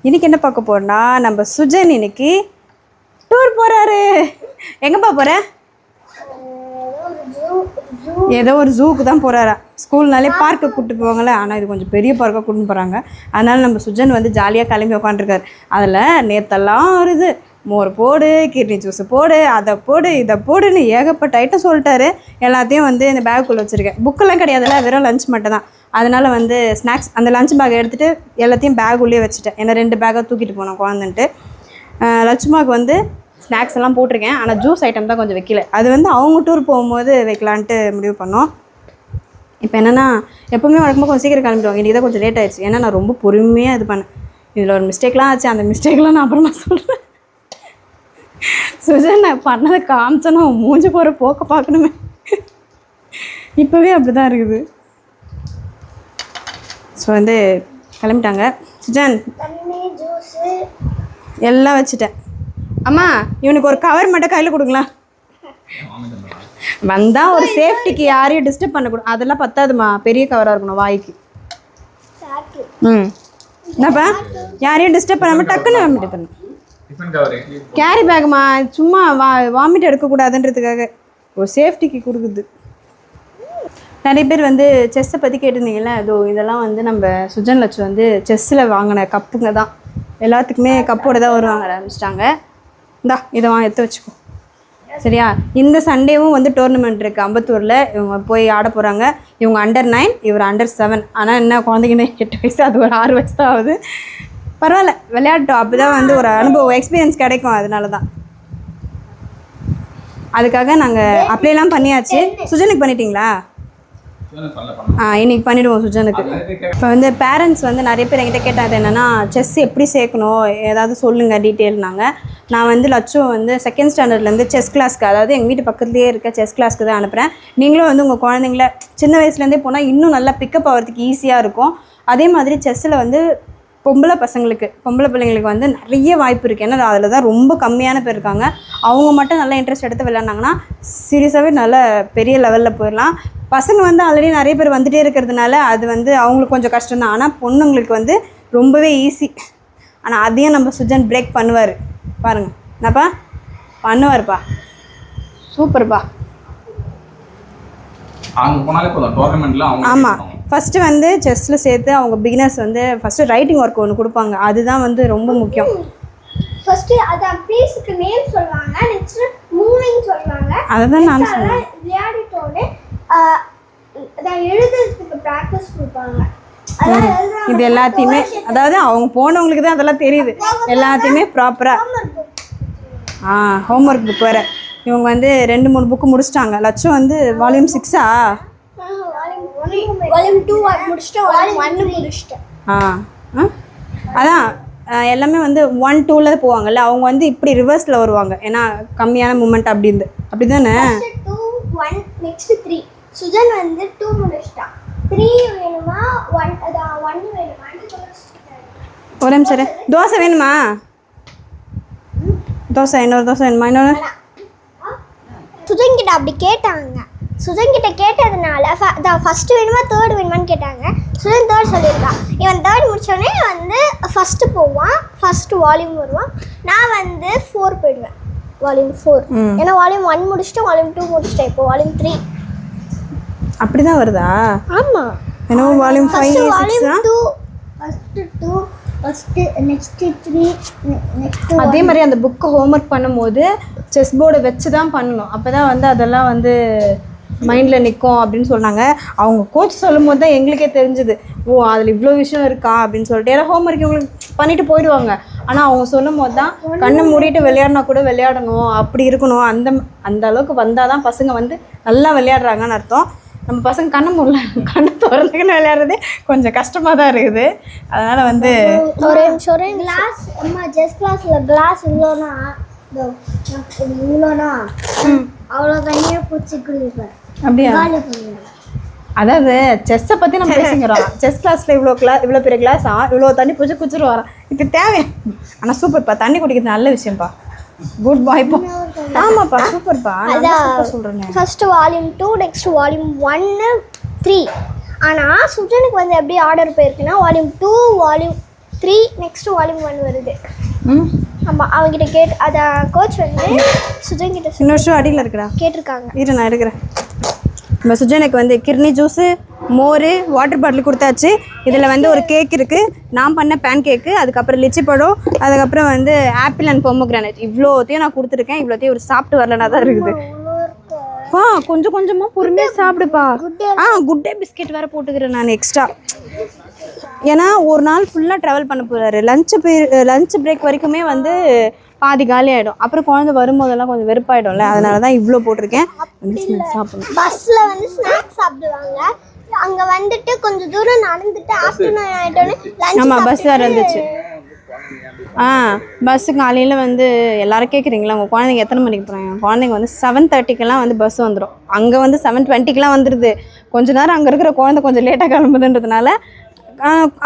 இன்னைக்கு என்ன பார்க்க போறோம்னா நம்ம சுஜன் இன்னைக்கு டூர் போறாரு. எங்கப்பா போற? ஏதோ ஒரு ஜூக்கு தான் போறாரா. ஸ்கூல்னாலே பார்க்கு கூப்பிட்டு போவாங்கள்ல, ஆனால் இது கொஞ்சம் பெரிய பார்க்காக கூட்டிட்டு போகிறாங்க. அதனால நம்ம சுஜன் வந்து ஜாலியாக கிளம்பி உட்காந்துருக்காரு. அதில் நேற்றெல்லாம் வருது, மோர் போடு, கிர்னி ஜூஸ் போடு, அதை போடு, இதை போடுன்னு ஏகப்பட்ட ஐட்டம் சொல்லிட்டாரு. எல்லாத்தையும் வந்து இந்த பேக்குள்ளே வச்சுருக்கேன். புக்கெல்லாம் கிடையாதுல்ல, வெறும் லஞ்ச் மட்டும் தான். அதனால் வந்து ஸ்நாக்ஸ் அந்த லஞ்ச் பேக்கை எடுத்துகிட்டு எல்லாத்தையும் பேக் உள்ளே வச்சுட்டேன். ஏன்னா 2 பேக்காக தூக்கிட்டு போனோம் குழந்தைன்ட்டு. லட்சுமாவுக்கு வந்து ஸ்நாக்ஸ் எல்லாம் போட்டிருக்கேன், ஆனால் ஜூஸ் ஐட்டம் தான் கொஞ்சம் வைக்கல. அது வந்து அவங்க டூர் போகும்போது வைக்கலான்ட்டு முடிவு பண்ணோம். இப்போ என்னென்னா எப்போவுமே வழக்கமாக கொஞ்சம் சீக்கிரம் கிளம்பிடுவாங்க. இன்றைக்கி தான் கொஞ்சம் லேட் ஆகிடுச்சு. ஏன்னா நான் ரொம்ப பொறுமையாக இது பண்ணேன். இதில் ஒரு மிஸ்டேக்லாம் ஆச்சு, அந்த மிஸ்டேக்லாம் நான் அப்புறமா சொல்கிறேன். சுஜன் நான் பண்ணதை காமிச்சேன்னா மூஞ்சி போகிற போக்க பார்க்கணுமே. இப்போவே அப்படி தான் இருக்குது. ஸோ வந்து கிளம்பிட்டாங்க. சுஜன் எல்லாம் வச்சுட்டேன். அம்மா இவனுக்கு ஒரு கவர் மட்டும் கையில் கொடுங்களா. வந்தால் ஒரு சேஃப்டிக்கு யாரையும் டிஸ்டர்ப் பண்ணக்கூடாது. அதெல்லாம் பத்தாதுமா, பெரிய கவராக இருக்கணும் வாய்க்கு. என்னப்பா யாரையும் டிஸ்டர்ப் பண்ணாமல் டக்குன்னு வாமிட் பண்ணணும். கேரி பேக்குமா, சும்மா வாமிட் எடுக்கக்கூடாதுன்றதுக்காக ஒரு சேஃப்டிக்கு கொடுக்குது. நிறைய பேர் வந்து செஸ்ஸை பற்றி கேட்டிருந்தீங்கல்ல, அதோ இதெல்லாம் வந்து நம்ம சுஜன் லட்சு வந்து செஸ்ஸில் வாங்கின கப்புங்க தான். எல்லாத்துக்குமே கப்போடு தான் வருவாங்க ஆரம்பிச்சிட்டாங்க. இந்தா இதை எடுத்து வச்சுக்கோ சரியா. இந்த சண்டேவும் வந்து டோர்னமெண்ட் இருக்குது அம்பத்தூரில். இவங்க போய் ஆட போகிறாங்க. இவங்க அண்டர் 9, இவர் அண்டர் 7. ஆனால் என்ன குழந்தைங்கன்னு 8 வயசு, அது ஒரு 6 வயசு தான் ஆகுது. பரவாயில்ல, விளையாட்டோம். அப்போ தான் வந்து ஒரு அனுபவம், எக்ஸ்பீரியன்ஸ் கிடைக்கும். அதனால தான் அதுக்காக நாங்கள் அப்ளைலாம் பண்ணியாச்சு. சுஜனுக்கு பண்ணிட்டீங்களா? இன்னைக்கு பண்ணிவிடுவோம் சுஜனுக்கு. இப்போ வந்து பேரண்ட்ஸ் வந்து நிறைய பேர் என்கிட்ட கேட்டாங்க என்னென்னா செஸ் எப்படி சேர்க்கணும், ஏதாவது சொல்லுங்கள் டீட்டெயில்னாங்க. நான் வந்து லட்சம் வந்து 2nd ஸ்டாண்டர்ட்லேருந்து செஸ் கிளாஸ்க்கு, அதாவது எங்கள் வீட்டு பக்கத்துலேயே இருக்க செஸ் கிளாஸ்க்கு தான் அனுப்புகிறேன். நீங்களும் வந்து உங்கள் குழந்தைங்கள சின்ன வயசுலேருந்தே போனால் இன்னும் நல்லா பிக்கப் ஆகிறதுக்கு ஈஸியாக இருக்கும். அதே மாதிரி செஸ்ஸில் வந்து பொம்பளை பிள்ளைங்களுக்கு வந்து நிறைய வாய்ப்பு இருக்குது. ஏன்னா அதில் தான் ரொம்ப கம்மியான பேர் இருக்காங்க. அவங்க மட்டும் நல்லா இன்ட்ரெஸ்ட் எடுத்து விளையாண்டாங்கன்னா சீரியஸாகவே நல்ல பெரிய லெவலில் போயிடலாம். பசங்க வந்து ஆல்ரெடி நிறைய பேர் வந்துகிட்டே இருக்கிறதுனால அது வந்து அவங்களுக்கு கொஞ்சம் கஷ்டம்தான். ஆனால் பொண்ணுங்களுக்கு வந்து ரொம்பவே ஈஸி. ஆனால் அதையும் நம்ம சுஜன் பிரேக் பண்ணுவார். பாருங்கள் என்னப்பா பண்ணுவார்ப்பா, சூப்பர்ப்பா. ஆமாம், ஃபஸ்ட்டு வந்து செஸ்ஸில் சேர்த்து அவங்க பிகினர்ஸ் வந்து ஃபஸ்ட்டு ரைட்டிங் ஒர்க் ஒன்று கொடுப்பாங்க. அதுதான் வந்து ரொம்ப முக்கியம். ஃபர்ஸ்ட் அத பீஸ்க்கு நேம் சொல்வாங்க, நெக்ஸ்ட் மூவிங் சொல்வாங்க. அததான் நான் சொன்னேன். விளையாடிட்டோனே அத எழுதுறதுக்கு பிராக்டீஸ் கொடுப்பாங்க. இது எல்லாத்தையுமே அதாவது அவங்க போனவங்களுக்கு தான் அதெல்லாம் தெரியுது. எல்லாத்தையுமே ப்ராப்பராக ஹோம்ஒர்க் புக் வேறு. இவங்க வந்து 2-3 புக்கு முடிச்சிட்டாங்க. லட்சம் வந்து வால்யூம் 6ஆ வால்யூம் 2 முடிச்சிட்டேன், வால்யூம் 1 முடிச்சிட்டேன். அதான் எல்லாமே வந்து 1, 2ல போவாங்கல்ல. அவங்க வந்து இப்படி ரிவர்ஸில் வருவாங்க. ஏன்னா கம்மியான மூமெண்ட் அப்படி தானே. 2 1 நெக்ஸ்ட் 3. சுஜன் வந்து 2 முடிச்சிட்டான். 3 வேணுமா 1 வேணுமா? ஒரு நிமிஷம். தோசை வேணுமா? தோசை இன்னொரு தோசை வேணுமா? இன்னொன்று சுஜன் கிட்ட அப்படி கேட்டாங்க. சுஜன் கிட்ட கேட்டதுனால ஃபர்ஸ்ட் வேணுமா 3rd வேணுமான்னு கேட்டாங்க. சுஜன் 3rd சொல்லியிருக்கான். இவன் 3rd முடிச்சோடனே வந்து ஃபர்ஸ்ட் போவான், ஃபர்ஸ்ட் வால்யூம் வருவான். நான் வந்து 4 போயிடுவேன், வால்யூம் 4. ஏன்னா வால்யூம் 1 முடிச்சுட்டு வால்யூம் 2 முடிச்சிட்டேன். இப்போ வால்யூம் 3 அப்படி தான் வருதா? ஆமாம். ஏன்னா volume 5 volume 2 first next 3 next. அதே மாதிரி அந்த புக்கு ஹோம்ஒர்க் பண்ணும்போது செஸ் போர்டை வச்சு தான் பண்ணணும். அப்போ தான் வந்து அதெல்லாம் வந்து மைண்டில் நிற்கும் அப்படின்னு சொன்னாங்க. அவங்க கோச் சொல்லும் போது தான் எங்களுக்கே தெரிஞ்சுது, ஓ அதில் இவ்வளோ விஷயம் இருக்கா அப்படின்னு சொல்லிட்டு. ஏன்னா ஹோம்ஒர்க் இவங்களுக்கு பண்ணிட்டு போயிடுவாங்க. ஆனால் அவங்க சொல்லும் போது தான் கண்ணை மூடிட்டு விளையாடினா கூட விளையாடணும், அப்படி இருக்கணும். அந்த அளவுக்கு வந்தால் தான் பசங்க வந்து நல்லா விளையாடுறாங்கன்னு அர்த்தம். நம்ம பசங்க கண்ணை திறந்துக்கின்னு விளையாடுறதே கொஞ்சம் கஷ்டமாக தான் இருக்குது. அதனால் வந்து ஒரு கிளாஸ் ஜஸ்ட் கிளாஸில் கிளாஸ் இவ்வளோனா அவ்வளோ தண்ணியாக பூச்சி குடிப்பார். அப்படியா? அதாவது செஸ்ஸை பற்றி நம்ம பேசிக்கிறோம். செஸ் கிளாஸில் இவ்வளோ பெரிய கிளாஸா இவ்வளோ தண்ணி பூச்சி குடிச்சிட்டு வரோம். இது தேவை. ஆனால் சூப்பர்ப்பா, தண்ணி குடிக்கிறது நல்ல விஷயம்ப்பா. குட் பாய்ப்பா. ஆமாப்பா, சூப்பர்ப்பா. நான் சொல்கிறேன். First volume 2 next volume 1 3. ஆனால் சுஜனுக்கு வந்து எப்படி ஆர்டர் போயிருக்குன்னா வால்யூம் 2 வால்யூம் 3 நெக்ஸ்ட் வால்யூம் 1 வருது. ம் ஆமாம், அவங்ககிட்ட கேட்டு அதை கோச் வந்து சுஜன் கிட்ட இன்னொரு ஷூ அடியில் இருக்குடா கேட்டிருக்காங்க. இரு நான் எடுக்கிறேன். நம்ம சுஜனுக்கு வந்து கிர்னி ஜூஸு, மோர், வாட்டர் பாட்டில் கொடுத்தாச்சு. இதில் வந்து ஒரு கேக் இருக்குது, நான் பண்ண பேன் கேக்கு, அதுக்கப்புறம் லிச்சி பழம், அதுக்கப்புறம் வந்து ஆப்பிள் அண்ட் பொமோகிரானட். இவ்வளோத்தையும் நான் கொடுத்துருக்கேன். இவ்வளோத்தையும் ஒரு சாப்பிட்டு வரலனா தான் இருக்குது. கொஞ்சம் கொஞ்சமாக பொறுமையாக சாப்பிடுப்பா. குட் டே பிஸ்கெட் வேறு போட்டுக்கிறேன் நான் எக்ஸ்ட்ரா. ஏன்னா ஒரு நாள் ஃபுல்லாக ட்ராவல் பண்ண போகிறாரு. லஞ்ச் பிரேக் வரைக்குமே வந்து பாதி காலி ஆகிடும். அப்புறம் குழந்தை வரும்போதெல்லாம் கொஞ்சம் வெறுப்பாயிடும்ல, அதனால தான் இவ்வளோ போட்டிருக்கேன். சாப்பிடணும். பஸ்ஸில் வந்து ஸ்நாக்ஸ் சாப்பிடுவாங்க. அங்கே வந்துட்டு கொஞ்சம் தூரம் நடந்துட்டு ஆஃப்டர்நூன் ஆகிட்டோன்னே ஆமாம் பஸ் வேறு இருந்துச்சு. பஸ்ஸு காலையில் வந்து எல்லோரும் கேட்குறீங்களா உங்கள் குழந்தைங்க எத்தனை மணிக்கு போகிறாங்க? குழந்தைங்க வந்து 7:30க்கெல்லாம் வந்து பஸ் வந்துடும். அங்கே வந்து 7:20க்கெலாம் வந்துடுது. கொஞ்ச நேரம் அங்கே இருக்கிற குழந்தை கொஞ்சம் லேட்டாக கிளம்புதுன்றதுனால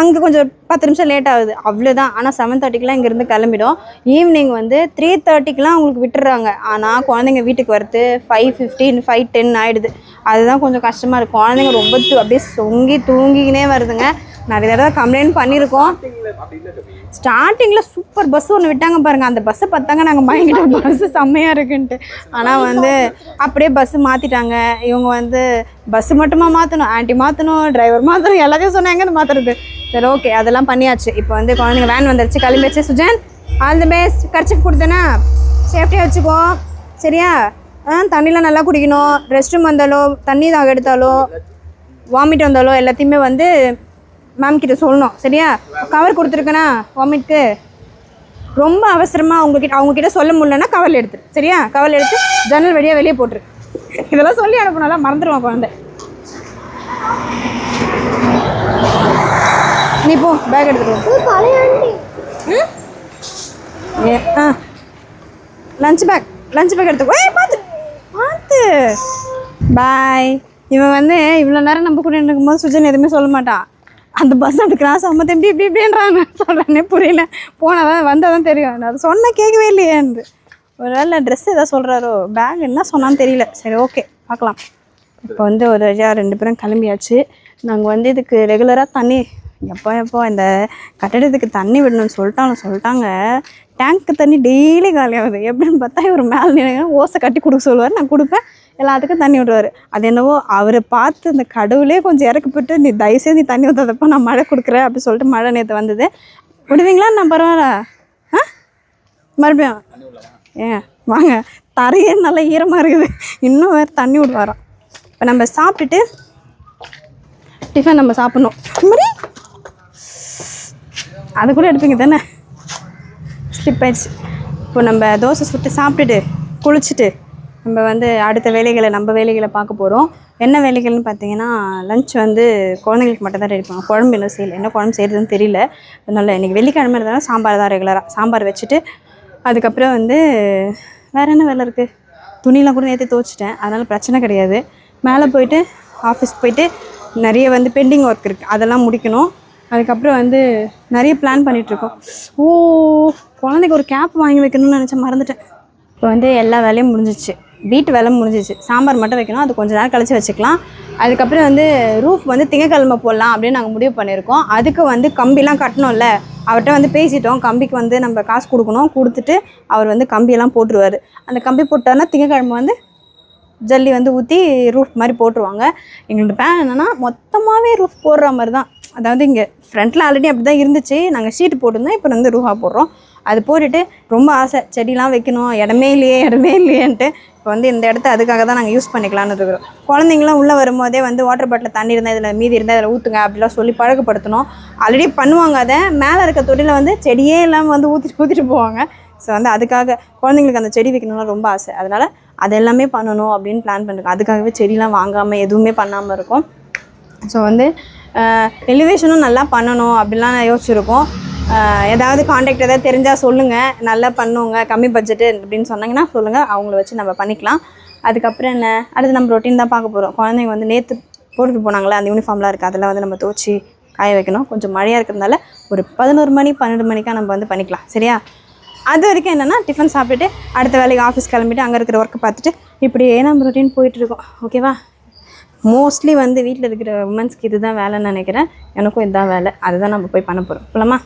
அங்கே கொஞ்சம் 10 நிமிஷம் லேட் ஆகுது, அவ்வளோதான். ஆனால் 7:30க்கெலாம் இங்கேருந்து கிளம்பிடும். ஈவினிங் வந்து 3:30க்கெலாம் அவங்களுக்கு விட்டுறாங்க. ஆனால் குழந்தைங்க வீட்டுக்கு வரது 5:15 5:10 ஆகிடுது. அதுதான் கொஞ்சம் கஷ்டமாக இருக்குது. குழந்தைங்க ரொம்ப அப்படியே சொங்கி தூங்கிக்கினே வருதுங்க. நிறைய தடவை கம்ப்ளைண்ட் பண்ணியிருக்கோம். ஸ்டார்டிங்கில் சூப்பர் பஸ் ஒன்று விட்டாங்க பாருங்கள், அந்த பஸ்ஸை பார்த்தாங்க நாங்கள் பயங்கிட்டோம், பஸ்ஸு செம்மையாக இருக்குன்ட்டு. ஆனால் வந்து அப்படியே பஸ்ஸு மாற்றிட்டாங்க. இவங்க வந்து பஸ்ஸு மட்டுமா மாற்றணும், ஆன்ட்டி மாற்றணும், டிரைவர் மாற்றணும், எல்லாத்தையும் சொன்னாங்க அது மாற்றுறது. சரி ஓகே, அதெல்லாம் பண்ணியாச்சு. இப்போ வந்து குழந்தைங்க வேன் வந்துருச்சு, கிளம்பிடுச்சு. Sujan all the best. Kerchief கொடுத்தேன்னா சேஃப்டியாக வச்சுக்கோ சரியா? தண்ணிலாம் நல்லா குடிக்கணும். ரெஸ்ட் ரூம் வந்தாலோ, தண்ணி தாக எடுத்தாலோ, வாமிட் வந்தாலோ எல்லாத்தையுமே வந்து மேம் கிட்ட சொல்லணும் சரியா? கவர் கொடுத்துருக்கேனா வாமிட்க்கு? ரொம்ப அவசரமாக அவங்கக்கிட்ட சொல்ல முடியலன்னா கவரில் எடுத்துரு சரியா? கவரில் எடுத்து ஜன்னல் வழியாக வெளியே போட்டுரு. இதெல்லாம் சொல்லி அனுப்பினாலாம் மறந்துடுவான் குழந்தை. நீ போ, பேக் எடுத்துருவோம். லஞ்ச் பேக் எடுத்துக்கோ. பார்த்து பார்த்து பாய். இவன் வந்து இவ்வளோ நேரம் நம்ம கூட இருக்கும்போது சுஜன் எதுவுமே சொல்ல மாட்டான். அந்த பஸ் அப்படி கிராஸ் ஆகும்போது எப்படி இப்படின்றாங்க, சொல்கிறேன்னே புரியல. போனால் தான் வந்தால் தான் தெரியும். நான் அதை சொன்னால் கேட்கவே இல்லையேன்று. ஒரு வேளை ட்ரெஸ் எதாவது சொல்கிறாரோ, பேக் என்ன சொன்னான்னு தெரியல. சரி ஓகே பார்க்கலாம். இப்போ வந்து ஒரு வழியாக 2 பேரும் கிளம்பியாச்சு. நாங்கள் வந்து இதுக்கு ரெகுலராக தண்ணி எப்போ இந்த கட்டடத்துக்கு தண்ணி விடணும்னு சொல்லிட்டாங்க. டேங்க்கு தண்ணி டெய்லி காலியாகுது. எப்படின்னு பார்த்தா இவர் மேலே ஓசை கட்டி கொடுக்க சொல்லுவார், நான் கொடுப்பேன். எல்லாத்துக்கும் தண்ணி விடுவார். அது என்னவோ அவரை பார்த்து இந்த கடவுளே கொஞ்சம் இறக்கப்பட்டு, நீ தயவுசெய்து நீ தண்ணி ஊற்றாதப்போ நான் மழை கொடுக்குறேன் அப்படி சொல்லிட்டு மழை நேற்று வந்தது. விடுவீங்களா? நான் பரவாயில்ல. மறுபடியும் வாங்க. தரையே நல்லா ஈரமாக இருக்குது, இன்னும் வேறு தண்ணி விடுவாராம். இப்போ நம்ம சாப்பிட்டுட்டு டிஃபன் நம்ம சாப்பிட்ணும். மாதிரி அது கூட எடுப்பீங்க தானே? ஸ்லிப் ஆயிடுச்சு. இப்போ நம்ம தோசை சுட்டு சாப்பிட்டுட்டு குளிச்சுட்டு நம்ம வந்து அடுத்த நம்ம வேலைகளை பார்க்க போகிறோம். என்ன வேலைகள்னு பார்த்தீங்கன்னா, லஞ்ச் வந்து குழந்தைங்களுக்கு மட்டும் தான் ரெடி பண்ணுவோம். குழம்பு இன்னும் செய்யலை, என்ன குழம்பு செய்கிறதுன்னு தெரியல. அதனால் இன்றைக்கி வெள்ளிக்கிழமை இருந்தாலும் சாம்பார் தான் ரெகுலராக. சாம்பார் வச்சுட்டு அதுக்கப்புறம் வந்து வேறு என்ன வேலை இருக்குது? துணியெலாம் கூட நேற்று துவச்சிட்டேன், அதனால் பிரச்சனை கிடையாது. மேலே போயிட்டு ஆஃபீஸ் போயிட்டு நிறைய வந்து பெண்டிங் ஒர்க் இருக்குது, அதெல்லாம் முடிக்கணும். அதுக்கப்புறம் வந்து நிறைய பிளான் பண்ணிகிட்ருக்கோம். குழந்தைக்கு ஒரு கேப் வாங்கி வைக்கணும்னு நினச்சேன், மறந்துட்டேன். இப்போ வந்து எல்லா வேலையும் முடிஞ்சிச்சு. வீட்டு வேலை முடிஞ்சிச்சு. சாம்பார் மட்டும் வைக்கணும், அது கொஞ்சம் நேரம் கழிச்சு வச்சுக்கலாம். அதுக்கப்புறம் வந்து ரூஃப் வந்து திங்கக்கிழமை போடலாம் அப்படின்னு நாங்கள் முடிவு பண்ணியிருக்கோம். அதுக்கு வந்து கம்பிலாம் கட்டணும்ல, அவர்கிட்ட வந்து பேசிட்டோம். கம்பிக்கு வந்து நம்ம காசு கொடுக்கணும், கொடுத்துட்டு அவர் வந்து கம்பியெல்லாம் போட்டுருவார். அந்த கம்பி போட்டார்னா திங்கக்கிழமை வந்து ஜல்லி வந்து ஊற்றி ரூஃப் மாதிரி போட்டுருவாங்க. எங்களோட பிளான் என்னென்னா மொத்தமாகவே ரூஃப் போடுற மாதிரி தான். அதாவது இங்கே ஃப்ரண்ட்டில் ஆல்ரெடி அப்படி தான் இருந்துச்சு, நாங்கள் ஷீட்டு போட்டிருந்தோம். இப்போ வந்து ரூஃபாக போடுறோம். அது போட்டுட்டு ரொம்ப ஆசை, செடிலாம் வைக்கணும், இடமே இல்லையேன்ட்டு. இப்போ வந்து இந்த இடத்த அதுக்காக தான் நாங்கள் யூஸ் பண்ணிக்கலான்னு இருக்கிறோம். குழந்தைங்களாம் உள்ளே வரும்போதே வந்து வாட்டர் பாட்டில் தண்ணி இருந்தால் இதில் மீதி இருந்தால் இதில் ஊற்றுங்க அப்படிலாம் சொல்லி பழக்கப்படுத்தணும். ஆல்ரெடி பண்ணுவாங்க. அதை மேலே இருக்க தொட்டியில் வந்து செடியே இல்லாமல் வந்து ஊற்றிட்டு போவாங்க. ஸோ வந்து அதுக்காக குழந்தைங்களுக்கு அந்த செடி வைக்கணும்னா ரொம்ப ஆசை. அதனால் அது எல்லாமே பண்ணணும் அப்படின்னு பிளான் பண்ணிருக்கோம். அதுக்காகவே செடிலாம் வாங்காமல் எதுவுமே பண்ணாமல் இருக்கும். ஸோ வந்து எலிவேஷனும் நல்லா பண்ணணும் அப்படிலாம் யோசிச்சுருக்கோம். ஏதாவது காண்டாக்ட் ஏதாவது தெரிஞ்சால் சொல்லுங்கள், நல்லா பண்ணுவோங்க, கம்மி பட்ஜெட்டு அப்படின்னு சொன்னாங்கன்னா சொல்லுங்கள், அவங்கள வச்சு நம்ம பண்ணிக்கலாம். அதுக்கப்புறம் என்ன, அடுத்து நம்ம ரொட்டீன் தான் பார்க்க போகிறோம். குழந்தைங்க வந்து நேற்று போட்டுட்டு போனாங்களே அந்த யூனிஃபார்ம்லாம் இருக்குது, அதெல்லாம் வந்து நம்ம துவச்சி காய வைக்கணும். கொஞ்சம் மழையாக இருக்கிறதுனால ஒரு 11 மணி 12 மணிக்காக நம்ம வந்து பண்ணிக்கலாம் சரியா? அது வரைக்கும் என்னென்னா டிஃபன் சாப்பிட்டுட்டு அடுத்த வேலைக்கு ஆஃபீஸ் கிளம்பிட்டு அங்கே இருக்கிற ஒர்க்கை பார்த்துட்டு இப்படியே நம்ம ரொட்டீன் போயிட்டுருக்கோம். ஓகேவா? மோஸ்ட்லி வந்து வீட்டில் இருக்கிற உமன்ஸ்க்கு இது தான் வேலைன்னு நினைக்கிறேன். எனக்கும் இதுதான் வேலை. அதுதான் நம்ம போய் பண்ண போகிறோம். போலாமா?